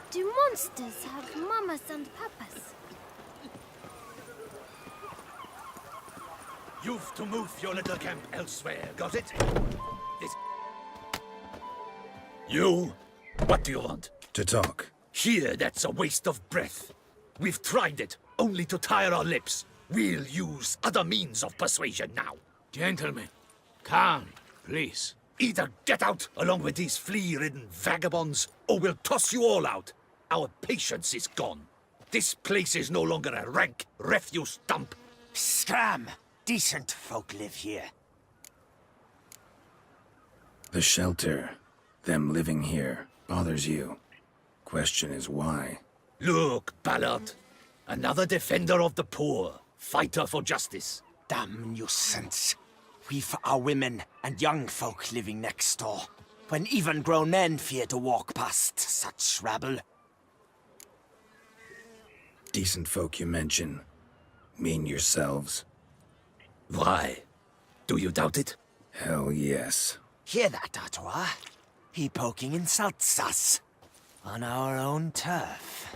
Do monsters have mamas and papas? You've to move your little camp elsewhere, got it? This... You? What do you want? To talk. Here, that's a waste of breath. We've tried it, only to tire our lips. We'll use other means of persuasion now. Gentlemen, calm, please. Either get out along with these flea-ridden vagabonds, or we'll toss you all out. Our patience is gone. This place is no longer a rank refuse dump. Scram! Decent folk live here. The shelter, them living here, bothers you. Question is why? Look, Ballard. Another defender of the poor. Fighter for justice. Damn nuisance. We've our women and young folk living next door, when even grown men fear to walk past such rabble. Decent folk you mention. Mean yourselves? Why? Do you doubt it? Hell yes. Hear that, Artois? He poking insults us. On our own turf.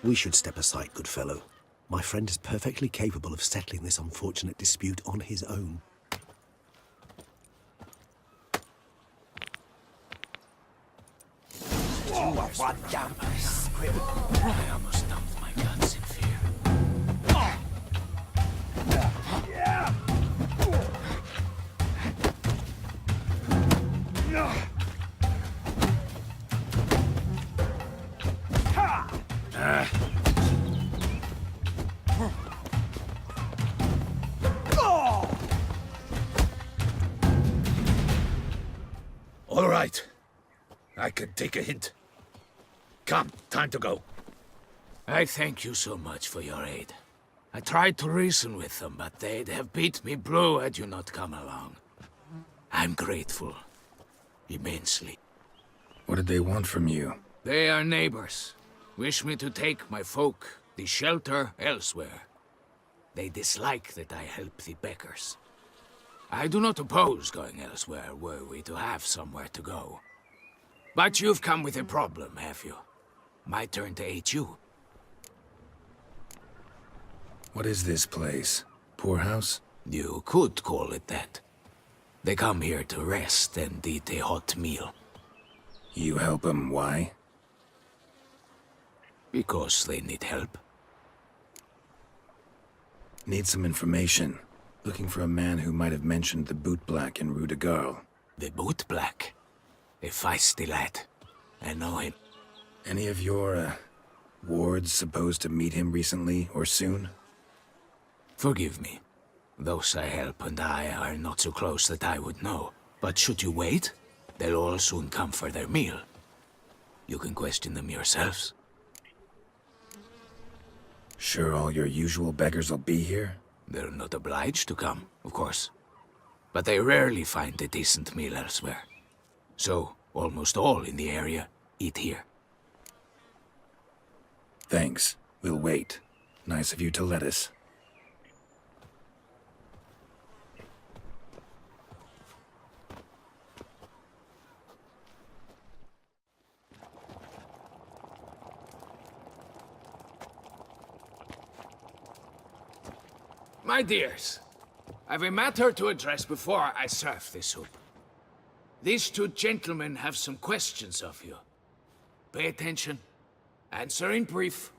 We should step aside, good fellow. My friend is perfectly capable of settling this unfortunate dispute on his own. What damn squib. I almost dumped my guns in fear. All right. I can take a hint. Come, time to go. I thank you so much for your aid. I tried to reason with them, but they'd have beat me blue had you not come along. I'm grateful. Immensely. What did they want from you? They are neighbors. Wish me to take my folk, the shelter, elsewhere. They dislike that I help the beggars. I do not oppose going elsewhere, were we to have somewhere to go. But you've come with a problem, have you? My turn to aid you. What is this place? Poorhouse? You could call it that. They come here to rest and eat a hot meal. You help them, why? Because they need help. Need some information. Looking for a man who might have mentioned the bootblack in Rue de Garl. The bootblack. A feisty lad. I know him. Any of your, wards supposed to meet him recently or soon? Forgive me. Those I help and I are not so close that I would know. But should you wait, they'll all soon come for their meal. You can question them yourselves. Sure all your usual beggars will be here? They're not obliged to come, of course. But they rarely find a decent meal elsewhere. So, almost all in the area eat here. Thanks. We'll wait. Nice of you to let us. My dears, I've a matter to address before I serve this soup. These two gentlemen have some questions of you. Pay attention. Answer in brief.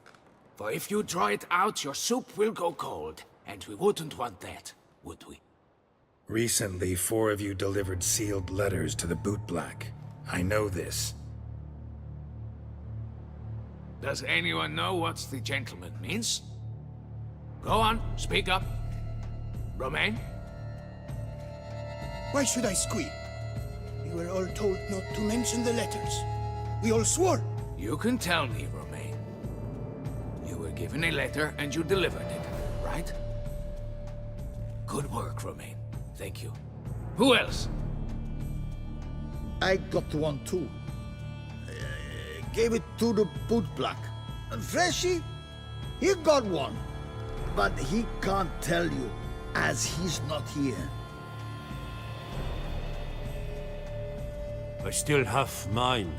For if you draw it out, your soup will go cold. And we wouldn't want that, would we? Recently, 4 of you delivered sealed letters to the bootblack. I know this. Does anyone know what the gentleman means? Go on, speak up. Romain? Why should I squeal? We were all told not to mention the letters. We all swore. You can tell me, Romain. You were given a letter and you delivered it, right? Good work, Romain. Thank you. Who else? I got one too. Gave it to the bootblack. And Freshy, he got one. But he can't tell you, as he's not here. I still have mine.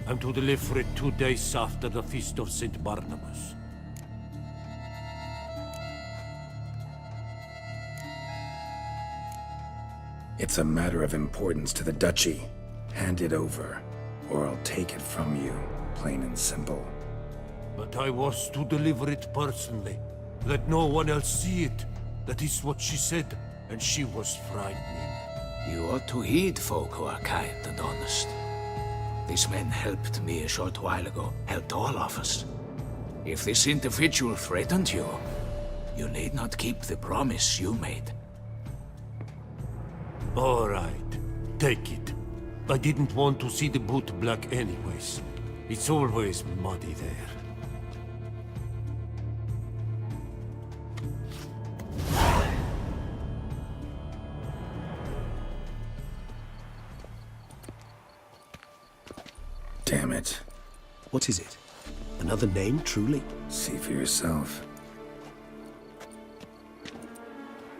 I'm to deliver it 2 days after the Feast of St. Barnabas. It's a matter of importance to the Duchy. Hand it over, or I'll take it from you, plain and simple. But I was to deliver it personally. Let no one else see it. That is what she said, and she was frightening. You ought to heed folk who are kind and honest. This man helped me a short while ago, helped all of us. If this individual threatened you, you need not keep the promise you made. All right, take it. I didn't want to see the boot black anyways. It's always muddy there. Damn it. What is it? Another name, truly? See for yourself.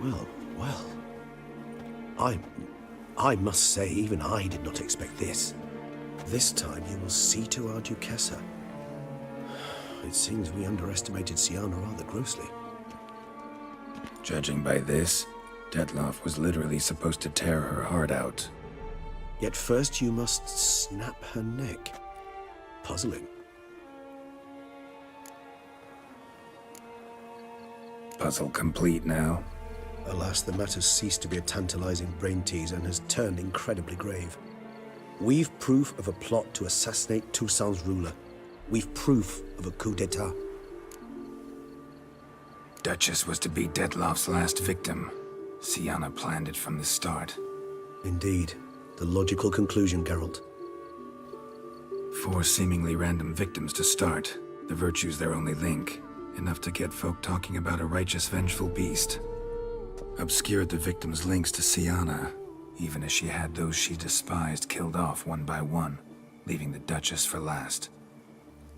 Well, well. I must say, even I did not expect this. This time you will see to our Duchessa. It seems we underestimated Siana rather grossly. Judging by this, Detloff was literally supposed to tear her heart out. Yet first you must snap her neck. Puzzling. Puzzle complete now. Alas, the matter's ceased to be a tantalizing brain teaser and has turned incredibly grave. We've proof of a plot to assassinate Toussaint's ruler. We've proof of a coup d'etat. Duchess was to be Detloff's last victim. Siana planned it from the start. Indeed. The logical conclusion, Geralt. 4 seemingly random victims to start. The virtue's their only link. Enough to get folk talking about a righteous, vengeful beast. Obscured the victims' links to Siana, even as she had those she despised killed off one by one, leaving the Duchess for last.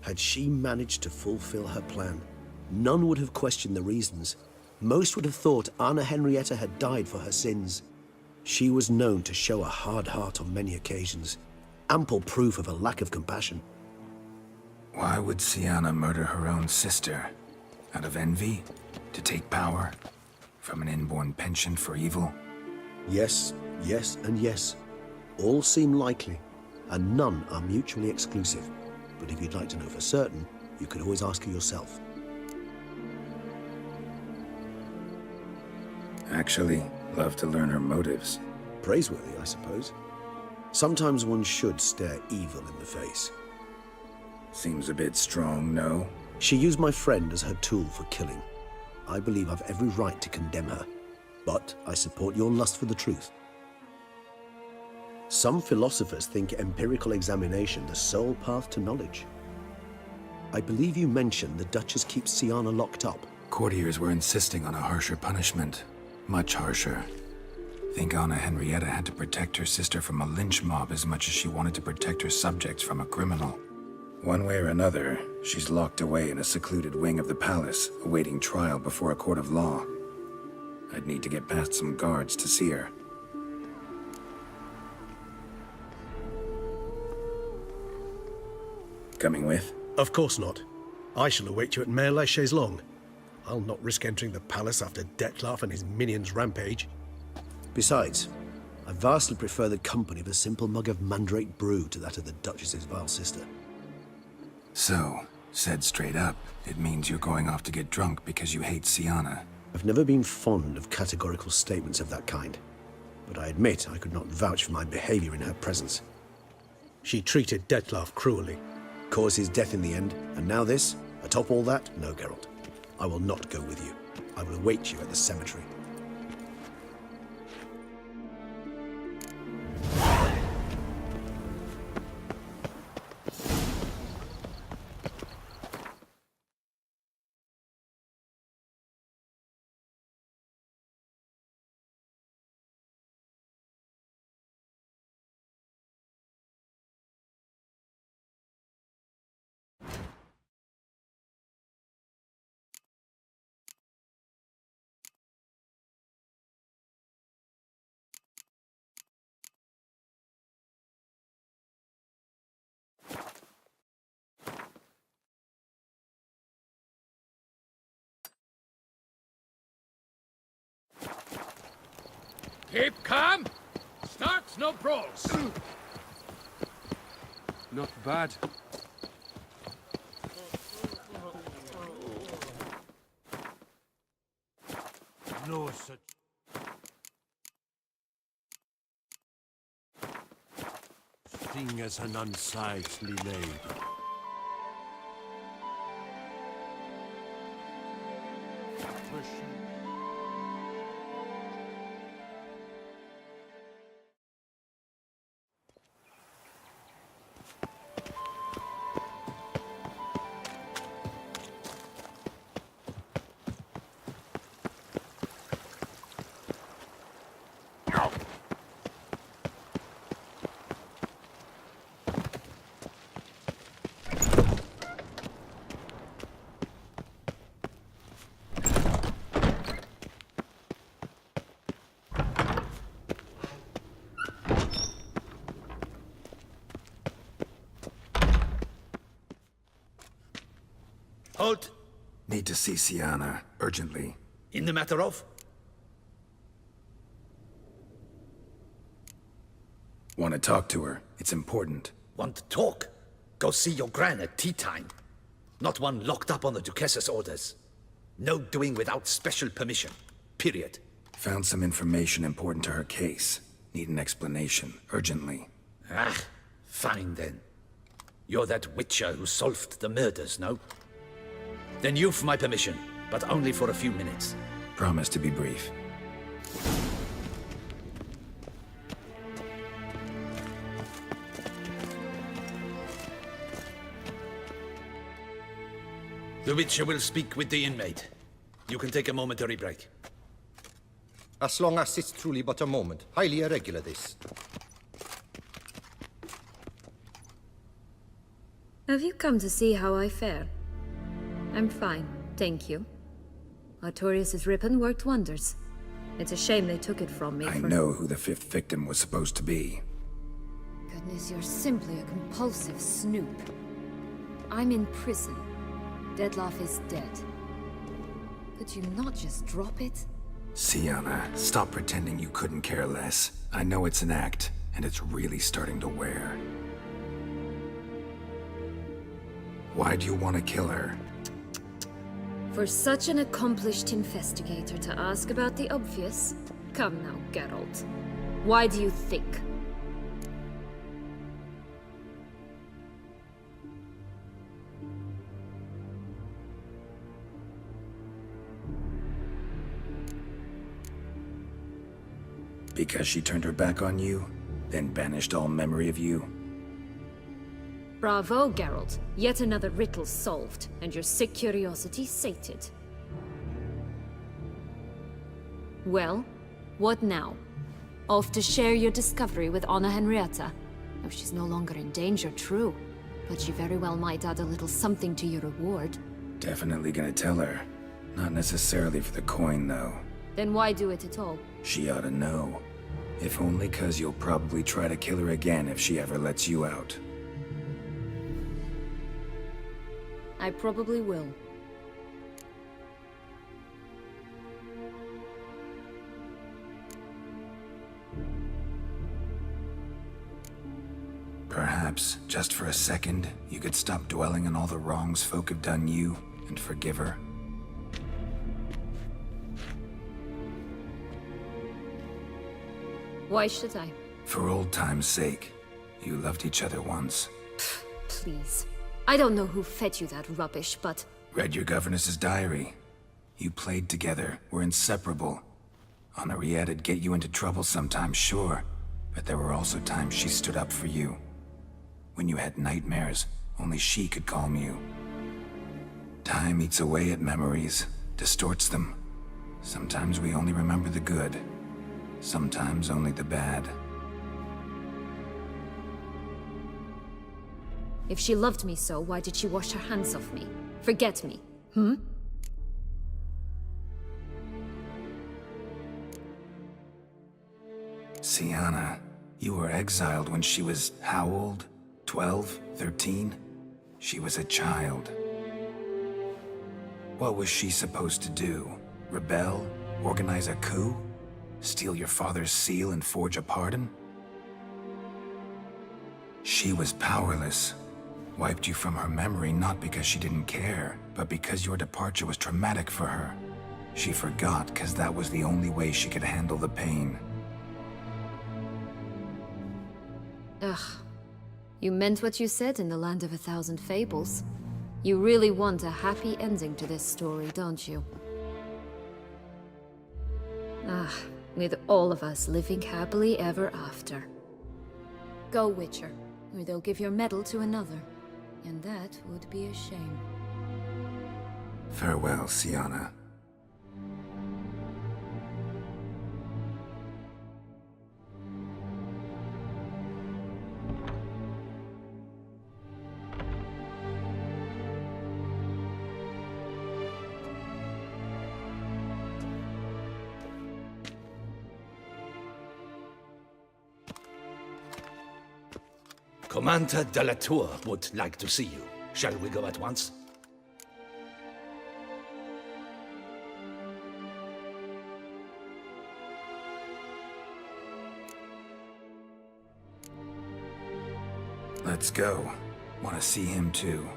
Had she managed to fulfill her plan, none would have questioned the reasons. Most would have thought Anna Henrietta had died for her sins. She was known to show a hard heart on many occasions, ample proof of a lack of compassion. Why would Siana murder her own sister? Out of envy? To take power? From an inborn penchant for evil? Yes, yes, and yes. All seem likely, and none are mutually exclusive. But if you'd like to know for certain, you could always ask her yourself. Actually, love to learn her motives. Praiseworthy, I suppose. Sometimes one should stare evil in the face. Seems a bit strong, no? She used my friend as her tool for killing. I believe I've every right to condemn her, but I support your lust for the truth. Some philosophers think empirical examination the sole path to knowledge. I believe you mentioned the Duchess keeps Siana locked up. Courtiers were insisting on a harsher punishment. Much harsher. Think Anna Henrietta had to protect her sister from a lynch mob as much as she wanted to protect her subjects from a criminal. One way or another, she's locked away in a secluded wing of the palace, awaiting trial before a court of law. I'd need to get past some guards to see her. Coming with? Of course not. I shall await you at Mare la Chaise-Longue. I'll not risk entering the palace after Detloff and his minions rampage. Besides, I vastly prefer the company of a simple mug of mandrake brew to that of the Duchess's vile sister. So, said straight up, it means you're going off to get drunk because you hate Siana. I've never been fond of categorical statements of that kind, but I admit I could not vouch for my behavior in her presence. She treated Detloff cruelly, caused his death in the end, and now this? Atop all that? No, Geralt. I will not go with you. I will await you at the cemetery. Keep calm. Start no brawls. Not bad. No such thing as an unsightly lady. Halt! Need to see Sienna, urgently. In the matter of? Want to talk to her. It's important. Want to talk? Go see your gran at tea time. Not one locked up on the Duchess's orders. No doing without special permission. Period. Found some information important to her case. Need an explanation, urgently. Ah, fine then. You're that witcher who solved the murders, no? Then you've my permission, but only for a few minutes. Promise to be brief. The witcher will speak with the inmate. You can take a momentary break. As long as it's truly but a moment. Highly irregular, this. Have you come to see how I fare? I'm fine, thank you. Artorius' ribbon worked wonders. It's a shame they took it from me I know who the fifth victim was supposed to be. Goodness, you're simply a compulsive snoop. I'm in prison. Dettlaff is dead. Could you not just drop it? Sienna, stop pretending you couldn't care less. I know it's an act, and it's really starting to wear. Why do you want to kill her? For such an accomplished investigator to ask about the obvious? Come now, Geralt. Why do you think? Because she turned her back on you, then banished all memory of you? Bravo, Geralt. Yet another riddle solved, and your sick curiosity sated. Well, what now? Off to share your discovery with Anna Henrietta? Oh, she's no longer in danger, true. But she very well might add a little something to your reward. Definitely gonna tell her. Not necessarily for the coin, though. Then why do it at all? She ought to know. If only 'cause you'll probably try to kill her again if she ever lets you out. I probably will. Perhaps, just for a second, you could stop dwelling on all the wrongs folk have done you and forgive her. Why should I? For old time's sake. You loved each other once. Please. I don't know who fed you that rubbish, but... Read your governess's diary. You played together, were inseparable. Henriette'd get you into trouble sometimes, sure. But there were also times she stood up for you. When you had nightmares, only she could calm you. Time eats away at memories, distorts them. Sometimes we only remember the good. Sometimes only the bad. If she loved me so, why did she wash her hands off me? Forget me, Sienna, you were exiled when she was how old? 12? 13? She was a child. What was she supposed to do? Rebel? Organize a coup? Steal your father's seal and forge a pardon? She was powerless. Wiped you from her memory not because she didn't care, but because your departure was traumatic for her. She forgot because that was the only way she could handle the pain. Ugh. You meant what you said in the Land of 1,000 Fables. You really want a happy ending to this story, don't you? Ah, with all of us living happily ever after. Go, Witcher, or they'll give your medal to another. And that would be a shame. Farewell, Sienna. Commander de la Tour would like to see you. Shall we go at once? Let's go. Want to see him too.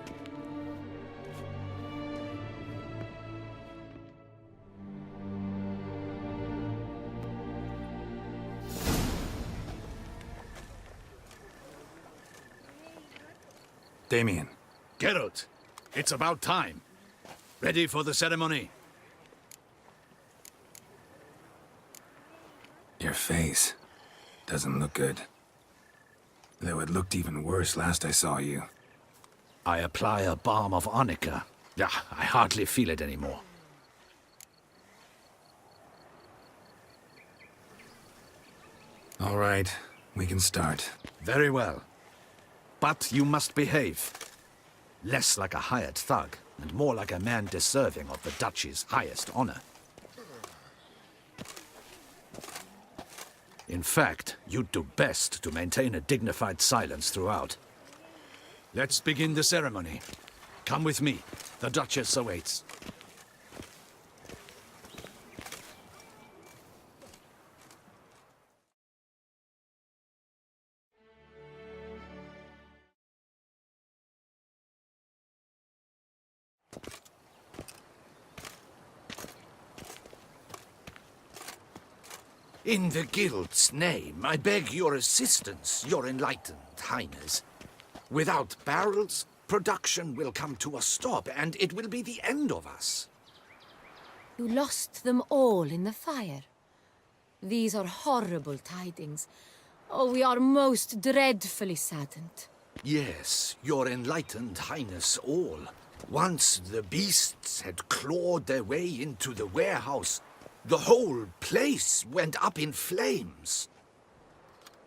Damien. Geralt, it's about time. Ready for the ceremony? Your face doesn't look good. Though it looked even worse last I saw you. I apply a balm of arnica. Yeah, I hardly feel it anymore. All right, we can start. Very well. But you must behave. Less like a hired thug, and more like a man deserving of the Duchy's highest honor. In fact, you'd do best to maintain a dignified silence throughout. Let's begin the ceremony. Come with me. The Duchess awaits. In the Guild's name, I beg your assistance, your enlightened highness. Without barrels, production will come to a stop, and it will be the end of us. You lost them all in the fire. These are horrible tidings. Oh, we are most dreadfully saddened. Yes, your enlightened highness all. Once the beasts had clawed their way into the warehouse, the whole place went up in flames.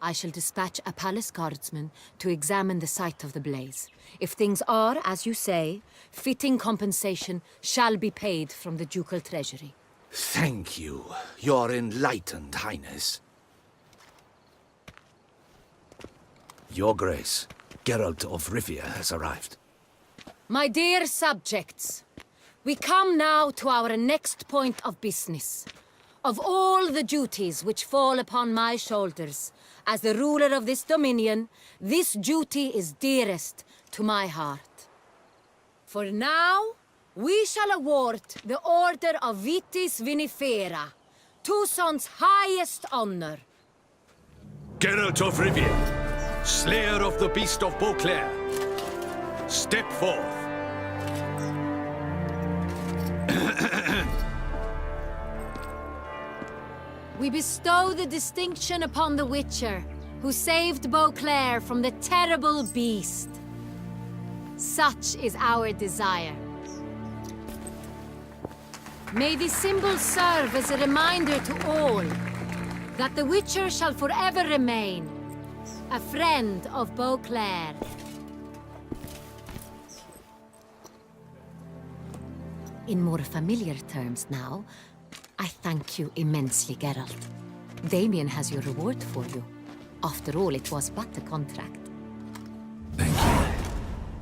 I shall dispatch a palace guardsman to examine the site of the blaze. If things are, as you say, fitting compensation shall be paid from the ducal treasury. Thank you, your enlightened highness. Your Grace, Geralt of Rivia has arrived. My dear subjects, we come now to our next point of business. Of all the duties which fall upon my shoulders, as the ruler of this dominion, this duty is dearest to my heart. For now, we shall award the Order of Vitis Vinifera, Toussaint's highest honor. Geralt of Rivia, slayer of the beast of Beauclair, step forth. We bestow the distinction upon the Witcher, who saved Beauclair from the terrible beast. Such is our desire. May this symbol serve as a reminder to all that the Witcher shall forever remain a friend of Beauclair. In more familiar terms now, I thank you immensely, Geralt. Damien has your reward for you. After all, it was but a contract. Thank you.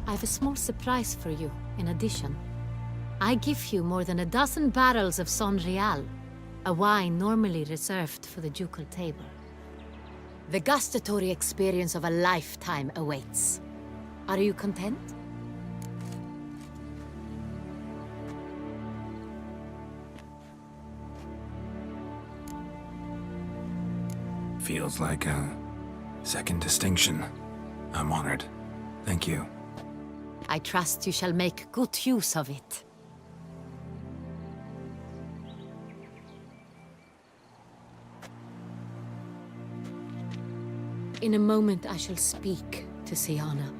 I have a small surprise for you, in addition. I give you more than a dozen barrels of Son Real. a wine normally reserved for the ducal table. The gustatory experience of a lifetime awaits. Are you content? Feels like a second distinction. I'm honored. Thank you. I trust you shall make good use of it. In a moment I shall speak to Siana.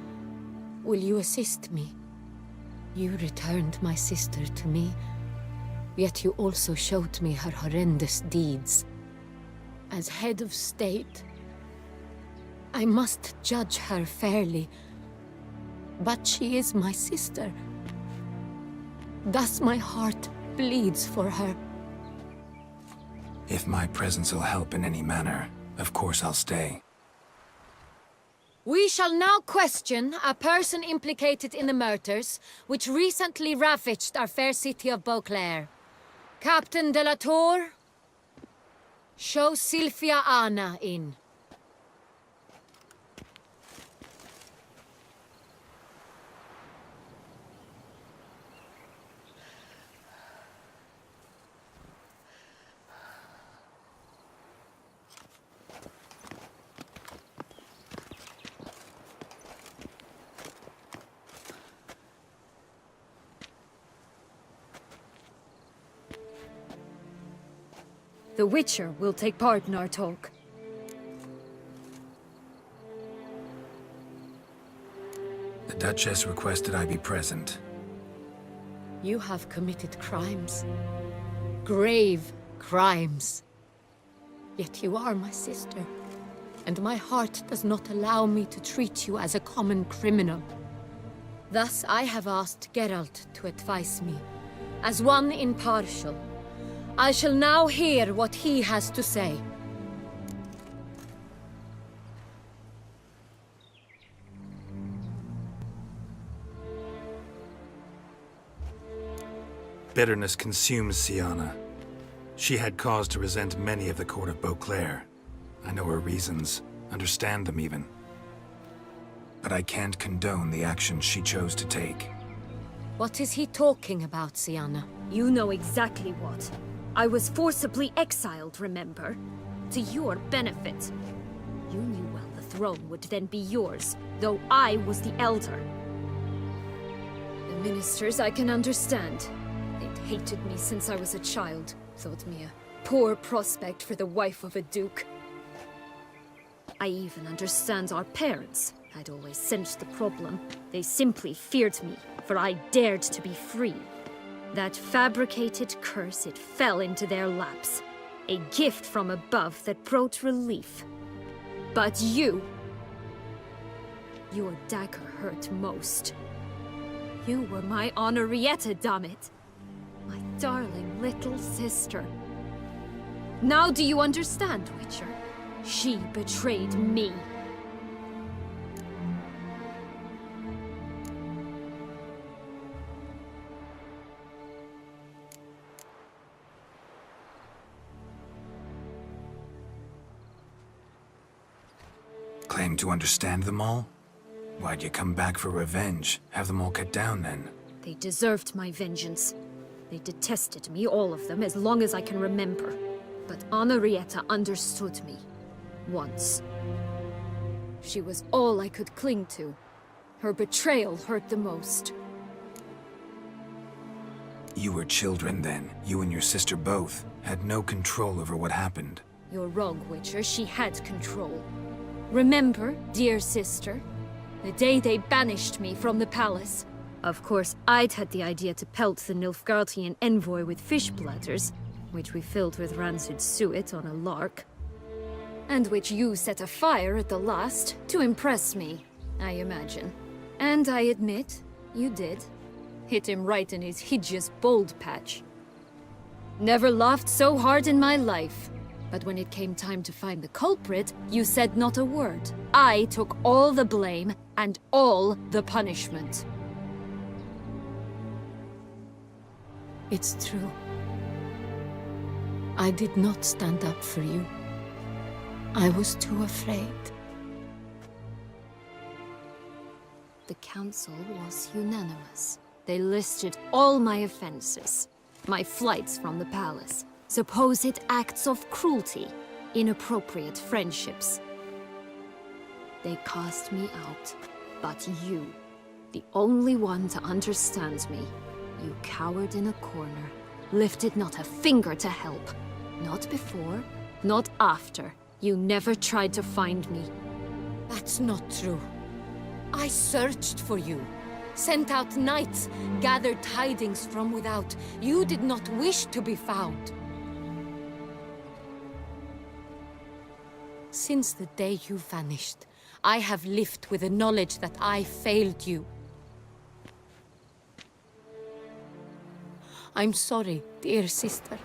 Will you assist me? You returned my sister to me, yet you also showed me her horrendous deeds. As head of state, I must judge her fairly, but she is my sister. Thus my heart bleeds for her. If my presence will help in any manner, of course I'll stay. We shall now question a person implicated in the murders which recently ravaged our fair city of Beauclair. Captain de la Tour, show Sylvia Anna in. The Witcher will take part in our talk. The Duchess requested I be present. You have committed crimes. Grave crimes. Yet you are my sister, and my heart does not allow me to treat you as a common criminal. Thus I have asked Geralt to advise me, as one impartial. I shall now hear what he has to say. Bitterness consumes Siana. She had cause to resent many of the court of Beauclair. I know her reasons, understand them even. But I can't condone the actions she chose to take. What is he talking about, Siana? You know exactly what. I was forcibly exiled, remember? To your benefit. You knew well the throne would then be yours, though I was the elder. The ministers I can understand. They'd hated me since I was a child, thought me a poor prospect for the wife of a duke. I even understand our parents. I'd always sensed the problem. They simply feared me, for I dared to be free. That fabricated curse, it fell into their laps. A gift from above that brought relief. But you... your dagger hurt most. You were my Henrietta, dammit. My darling little sister. Now do you understand, Witcher? She betrayed me. Claim to understand them all? Why'd you come back for revenge? Have them all cut down then? They deserved my vengeance. They detested me, all of them, as long as I can remember. But Henrietta understood me. Once. She was all I could cling to. Her betrayal hurt the most. You were children then. You and your sister both had no control over what happened. You're wrong, Witcher. She had control. Remember, dear sister, the day they banished me from the palace? Of course, I'd had the idea to pelt the Nilfgaardian envoy with fish bladders, which we filled with rancid suet on a lark. And which you set afire at the last, to impress me, I imagine. And I admit, you did. Hit him right in his hideous bald patch. Never laughed so hard in my life. But when it came time to find the culprit, you said not a word. I took all the blame and all the punishment. It's true. I did not stand up for you. I was too afraid. The council was unanimous. They listed all my offenses. My flights from the palace, supposed acts of cruelty, inappropriate friendships. They cast me out. But you, the only one to understand me, you cowered in a corner, lifted not a finger to help. Not before, not after. You never tried to find me. That's not true. I searched for you, sent out knights, gathered tidings from without. You did not wish to be found. Since the day you vanished, I have lived with the knowledge that I failed you. I'm sorry, dear sister.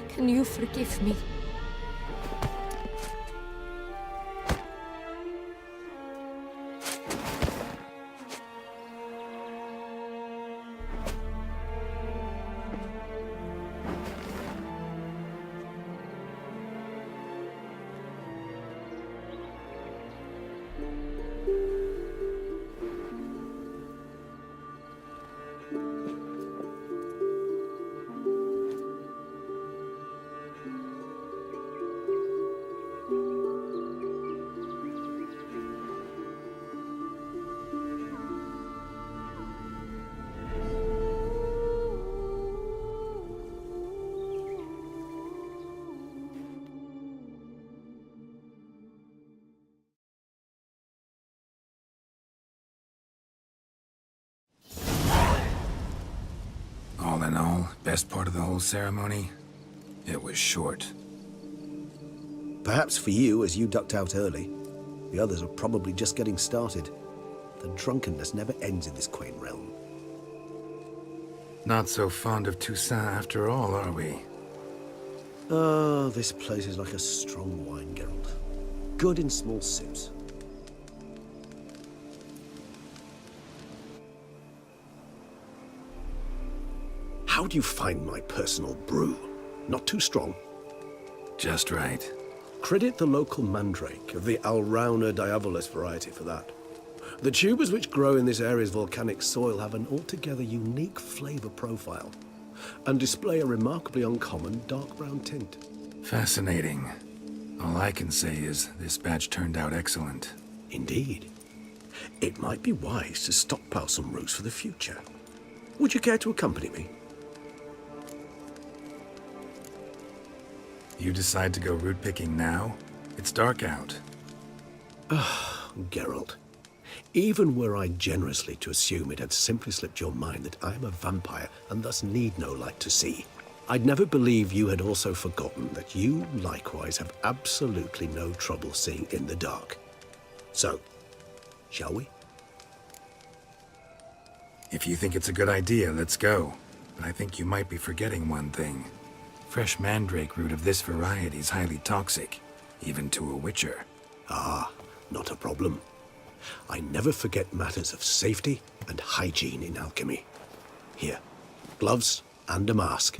Can you forgive me? All in all, best part of the whole ceremony? It was short. Perhaps for you, as you ducked out early. The others are probably just getting started. The drunkenness never ends in this quaint realm. Not so fond of Toussaint after all, are we? Oh, this place is like a strong wine, Geralt. Good in small sips. How do you find my personal brew? Not too strong? Just right. Credit the local mandrake of the Alrauna diabolus variety for that. The tubers which grow in this area's volcanic soil have an altogether unique flavor profile and display a remarkably uncommon dark brown tint. Fascinating. All I can say is this batch turned out excellent. Indeed. It might be wise to stockpile some roots for the future. Would you care to accompany me? You decide to go root picking now? It's dark out. Geralt, even were I generously to assume it had simply slipped your mind that I am a vampire and thus need no light to see, I'd never believe you had also forgotten that you likewise have absolutely no trouble seeing in the dark. So, shall we? If you think it's a good idea, let's go. But I think you might be forgetting one thing. Fresh mandrake root of this variety is highly toxic, even to a witcher. Ah, not a problem. I never forget matters of safety and hygiene in alchemy. Here, gloves and a mask.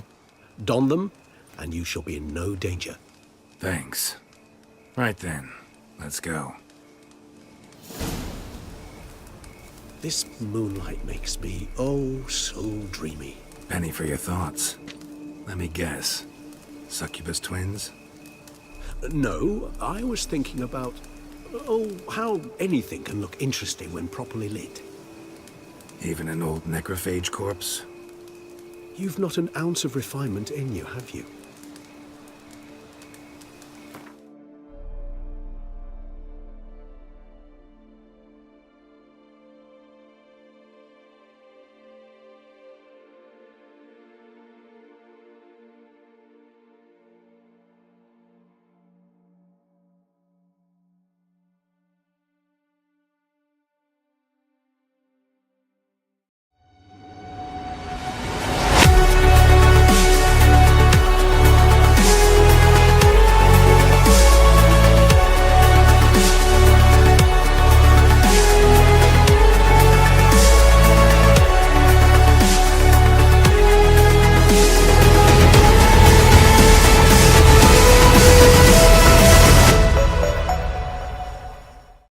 Don them, and you shall be in no danger. Thanks. Right then, let's go. This moonlight makes me, oh, so dreamy. Penny for your thoughts. Let me guess. Succubus twins? No, I was thinking about, how anything can look interesting when properly lit. Even an old necrophage corpse? You've not an ounce of refinement in you, have you?